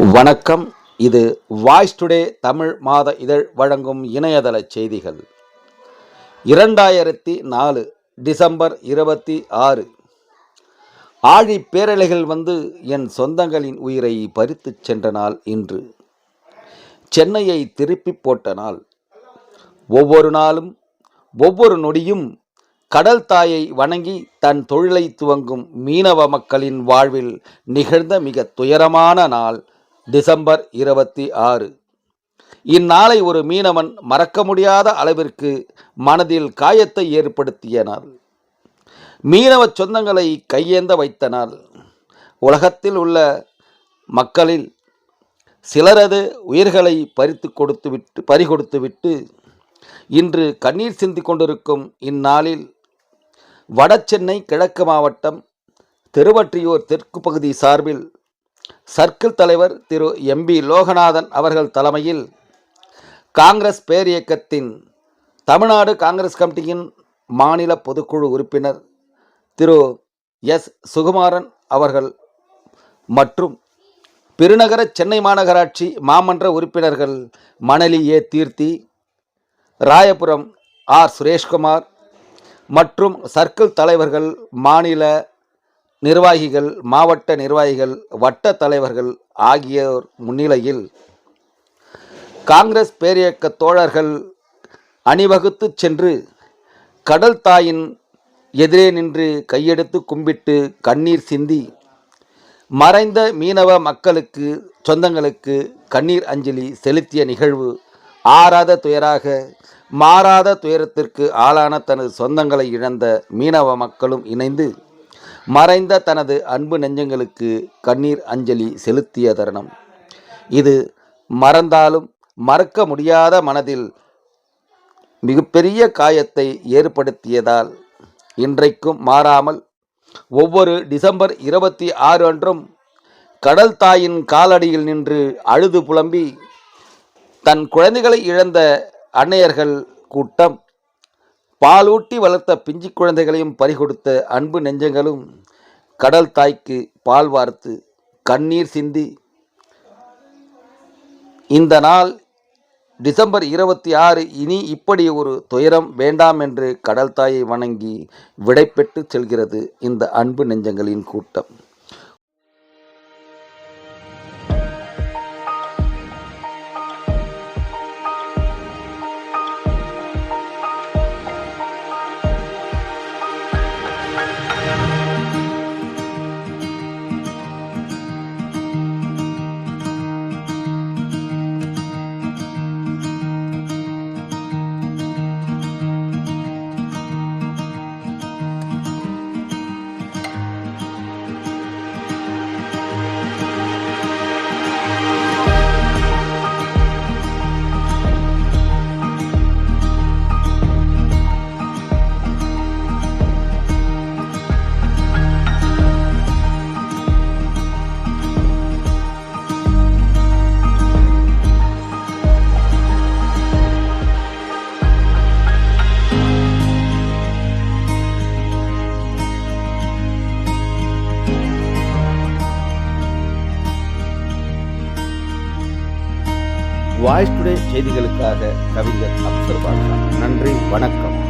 வணக்கம். இது voice today Tamil மாத இதழ் வழங்கும் இணையதள செய்திகள். 2004 டிசம்பர் 26. ஆழி பேரலைகள் வந்து என் சொந்தங்களின் உயிரை பறித்துச் சென்ற நாள் இன்று. சென்னையை திருப்பி போட்ட நாள். ஒவ்வொரு நாளும் ஒவ்வொரு நொடியும் கடல் தாயை வணங்கி தன் தொழிலை துவங்கும் மீனவ மக்களின் வாழ்வில் நிகழ்ந்த மிக துயரமான நாள் டிசம்பர் 26. இந்நாளை ஒரு மீனவன் மறக்க முடியாத அளவிற்கு மனதில் காயத்தை ஏற்படுத்திய நாள். மீனவ சொந்தங்களை கையேந்த வைத்த நாள். உலகத்தில் உள்ள மக்களில் சிலரது உயிர்களை பறிகொடுத்துவிட்டு இன்று கண்ணீர் சிந்தி கொண்டிருக்கும் இந்நாளில் வடசென்னை கிழக்கு மாவட்டம் திருவொற்றியூர் தெற்கு பகுதி சார்பில் சர்க்கிள் தலைவர் திரு எம்பி லோகநாதன் அவர்கள் தலைமையில் காங்கிரஸ் பேரியக்கத்தின் தமிழ்நாடு காங்கிரஸ் கமிட்டியின் மாநில பொதுக்குழு உறுப்பினர் திரு எஸ் சுகுமாரன் அவர்கள் மற்றும் பெருநகர சென்னை மாநகராட்சி மாமன்ற உறுப்பினர்கள் மணலி ஏ தீர்த்தி, ராயபுரம் ஆர் சுரேஷ்குமார் மற்றும் சர்க்கிள் தலைவர்கள், மாநில நிர்வாகிகள், மாவட்ட நிர்வாகிகள், வட்ட தலைவர்கள் ஆகியோர் முன்னிலையில் காங்கிரஸ் பேரியக்க தோழர்கள் அணிவகுத்து சென்று கடல் தாயின் எதிரே நின்று கையெடுத்து கும்பிட்டு கண்ணீர் சிந்தி மறைந்த மீனவ மக்களுக்கு சொந்தங்களுக்கு கண்ணீர் அஞ்சலி செலுத்திய நிகழ்வு ஆறாத துயராக மாறாத துயரத்திற்கு ஆளான தனது சொந்தங்களை இழந்த மீனவ மக்களும் இணைந்து மறைந்த தனது அன்பு நெஞ்சங்களுக்கு கண்ணீர் அஞ்சலி செலுத்திய தருணம் இது. மறந்தாலும் மறக்க முடியாத மனதில் மிகப்பெரிய காயத்தை ஏற்படுத்தியதால் இன்றைக்கும் மாறாமல் ஒவ்வொரு டிசம்பர் 26 அன்றும் கடல் தாயின் காலடியில் நின்று அழுது புலம்பி தன் குழந்தைகளை இழந்த அன்னையர்கள் கூட்டம், பாலூட்டி வளர்த்த பிஞ்சு குழந்தைகளையும் பறிகொடுத்த அன்பு நெஞ்சங்களும் கடல் தாய்க்கு பால் வார்த்து கண்ணீர் சிந்தி இந்த நாள் டிசம்பர் 26 இனி இப்படி ஒரு துயரம் வேண்டாம் என்று கடல் தாயை வணங்கி விடைபெற்று செல்கிறது இந்த அன்பு நெஞ்சங்களின் கூட்டம். வாய்ஸ் டுடே செய்திகளுக்காக கவிஞர் அப்சர் பாஷா. நன்றி, வணக்கம்.